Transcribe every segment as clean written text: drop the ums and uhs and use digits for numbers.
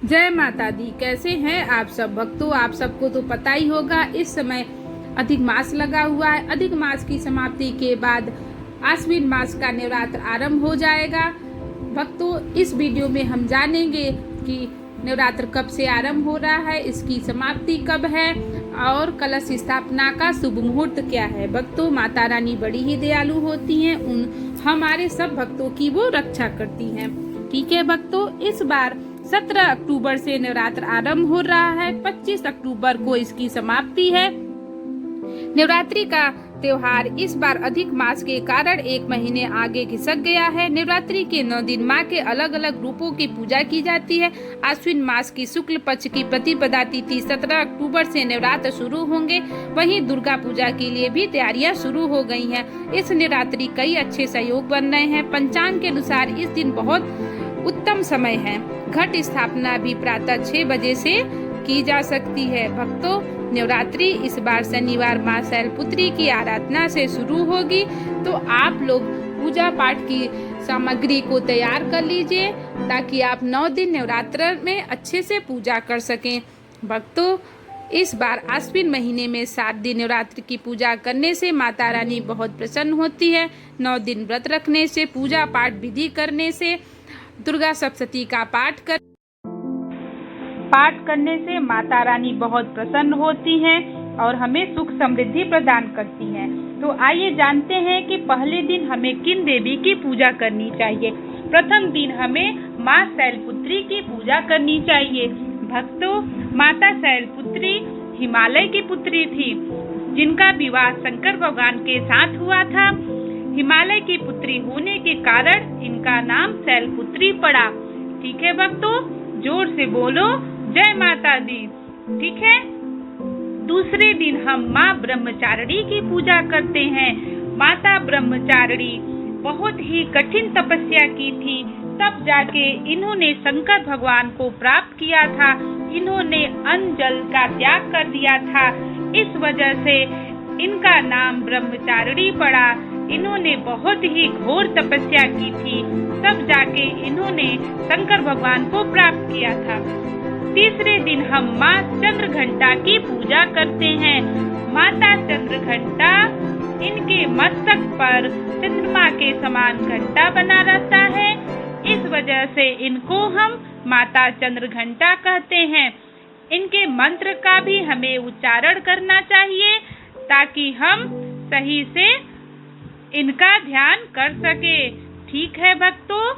जय माता दी। कैसे हैं आप सब भक्तों। आप सबको तो पता ही होगा इस समय अधिक मास लगा हुआ है। अधिक मास की समाप्ति के बाद आश्विन मास का नवरात्र आरंभ हो जाएगा। भक्तों, इस वीडियो में हम जानेंगे कि नवरात्र कब से आरंभ हो रहा है, इसकी समाप्ति कब है और कलश स्थापना का शुभ मुहूर्त क्या है। भक्तों, माता रानी बड़ी ही दयालु होती हैं। हमारे सब भक्तों की वो रक्षा करती हैं। ठीक है भक्तों, इस बार 17 अक्टूबर से नवरात्र आरंभ हो रहा है। 25 अक्टूबर को इसकी समाप्ति है। नवरात्रि का त्योहार इस बार अधिक मास के कारण 1 महीने आगे खिसक गया है। नवरात्रि के 9 दिन माँ के अलग अलग रूपों की पूजा की जाती है। आश्विन मास की शुक्ल पक्ष की प्रतिपदा तिथि 17 अक्टूबर से नवरात्र शुरू होंगे। वहीं दुर्गा पूजा के लिए भी तैयारियां शुरू हो गई हैं। इस नवरात्रि कई अच्छे सहयोग बन रहे हैं। पंचांग के अनुसार इस दिन बहुत उत्तम समय है। घट स्थापना भी प्रातः 6 बजे से की जा सकती है। भक्तों, नवरात्रि इस बार शनिवार माँ शैलपुत्री की आराधना से शुरू होगी, तो आप लोग पूजा पाठ की सामग्री को तैयार कर लीजिए ताकि आप 9 दिन नवरात्र में अच्छे से पूजा कर सकें। भक्तों, इस बार आश्विन महीने में 7 दिन नवरात्र की पूजा करने से माता रानी बहुत प्रसन्न होती है। 9 दिन व्रत रखने से, पूजा पाठ विधि करने से, दुर्गा सप्तशती का पाठ करने से माता रानी बहुत प्रसन्न होती हैं और हमें सुख समृद्धि प्रदान करती हैं। तो आइए जानते हैं कि पहले दिन हमें किन देवी की पूजा करनी चाहिए। प्रथम दिन हमें माँ शैलपुत्री की पूजा करनी चाहिए। भक्तों, माता शैलपुत्री हिमालय की पुत्री थी, जिनका विवाह शंकर भगवान के साथ हुआ था। हिमालय की पुत्री होने के कारण इनका नाम शैलपुत्री पड़ा। ठीक है भक्तों, जोर से बोलो जय माता दी। ठीक है। दूसरे दिन हम माँ ब्रह्मचारिणी की पूजा करते हैं। माता ब्रह्मचारिणी बहुत ही कठिन तपस्या की थी, तब जाके इन्होंने शंकर भगवान को प्राप्त किया था। इन्होंने अन्न जल का त्याग कर दिया था, इस वजह से इनका नाम ब्रह्मचारिणी पड़ा। इन्होंने बहुत ही घोर तपस्या की थी, तब जाके इन्होंने शंकर भगवान को प्राप्त किया था। तीसरे दिन हम माँ चंद्रघंटा की पूजा करते हैं। माता चंद्रघंटा, इनके मस्तक पर चंद्रमा के समान घंटा बना रहता है, इस वजह से इनको हम माता चंद्रघंटा कहते हैं। इनके मंत्र का भी हमें उच्चारण करना चाहिए ताकि हम सही से इनका ध्यान कर सके। ठीक है भक्तों।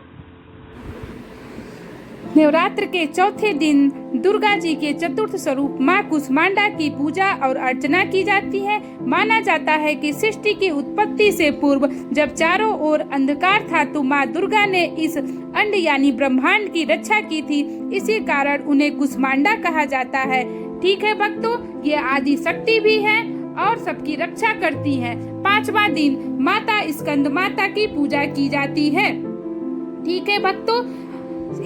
नवरात्र के चौथे दिन दुर्गा जी के चतुर्थ स्वरूप माँ कुष्मांडा की पूजा और अर्चना की जाती है। माना जाता है कि सृष्टि की उत्पत्ति से पूर्व जब चारों ओर अंधकार था, तो माँ दुर्गा ने इस अंड यानी ब्रह्मांड की रक्षा की थी। इसी कारण उन्हें कुष्मांडा कहा जाता है। ठीक है भक्तों, ये आदि शक्ति भी है और सबकी रक्षा करती हैं। 5वां दिन माता स्कंद माता की पूजा की जाती है। ठीक है भक्तों,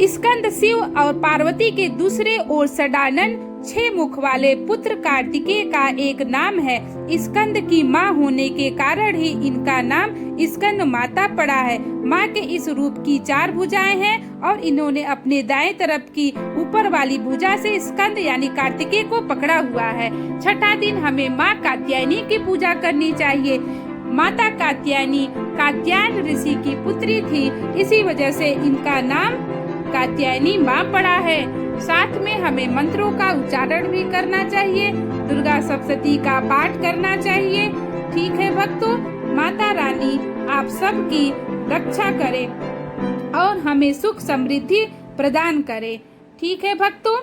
स्कंद शिव और पार्वती के दूसरे ओर सडानन 6 मुख वाले पुत्र कार्तिकेय का एक नाम है। स्कंद की माँ होने के कारण ही इनका नाम स्कंद माता पड़ा है। माँ के इस रूप की 4 भुजाएं हैं और इन्होंने अपने दाएं तरफ की ऊपर वाली भुजा से स्कंद यानी कार्तिकेय को पकड़ा हुआ है। 6ठा दिन हमें माँ कात्यायनी की पूजा करनी चाहिए। माता कात्यायनी कात्यायन ऋषि की पुत्री थी, इसी वजह से इनका नाम कात्यायनी माँ पड़ा है। साथ में हमें मंत्रों का उच्चारण भी करना चाहिए, दुर्गा सप्तशती का पाठ करना चाहिए। ठीक है भक्तों, माता रानी आप सबकी रक्षा करे और हमें सुख समृद्धि प्रदान करे। ठीक है भक्तों,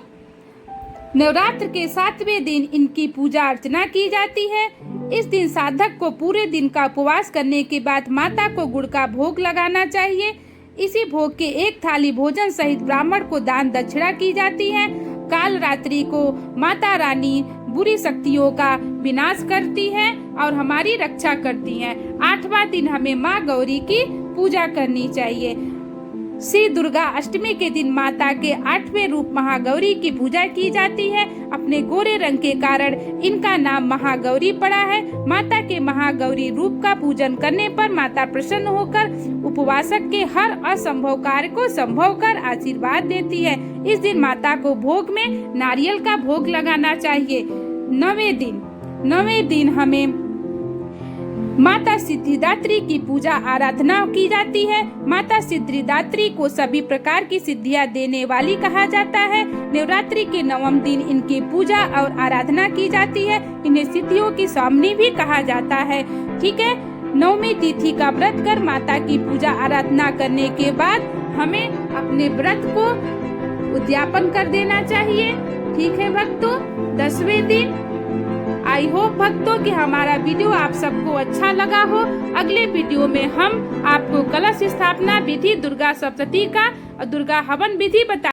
नवरात्र के 7वें दिन इनकी पूजा अर्चना की जाती है। इस दिन साधक को पूरे दिन का उपवास करने के बाद माता को गुड़ का भोग लगाना चाहिए। इसी भोग के 1 थाली भोजन सहित ब्राह्मण को दान दक्षिणा की जाती है। काल रात्रि को माता रानी बुरी शक्तियों का विनाश करती है और हमारी रक्षा करती हैं। 8वां दिन हमें माँ गौरी की पूजा करनी चाहिए। श्री दुर्गा अष्टमी के दिन माता के 8वें रूप महागौरी की पूजा की जाती है। अपने गोरे रंग के कारण इनका नाम महागौरी पड़ा है। माता के महागौरी रूप का पूजन करने पर माता प्रसन्न होकर उपवासक के हर असंभव कार्य को संभव कर आशीर्वाद देती है। इस दिन माता को भोग में नारियल का भोग लगाना चाहिए। 9वें दिन हमें माता सिद्धिदात्री की पूजा आराधना की जाती है। माता सिद्धिदात्री को सभी प्रकार की सिद्धियां देने वाली कहा जाता है। नवरात्रि के 9वें दिन इनकी पूजा और आराधना की जाती है। इन्हें सिद्धियों की स्वामिनी भी कहा जाता है। ठीक है, 9वीं तिथि का व्रत कर माता की पूजा आराधना करने के बाद हमें अपने व्रत को उद्यापन कर देना चाहिए। ठीक है भक्तों, 10वें दिन आई होप भक्तों कि हमारा वीडियो आप सबको अच्छा लगा हो। अगले वीडियो में हम आपको कलश स्थापना विधि, दुर्गा सप्तशती का और दुर्गा हवन विधि बता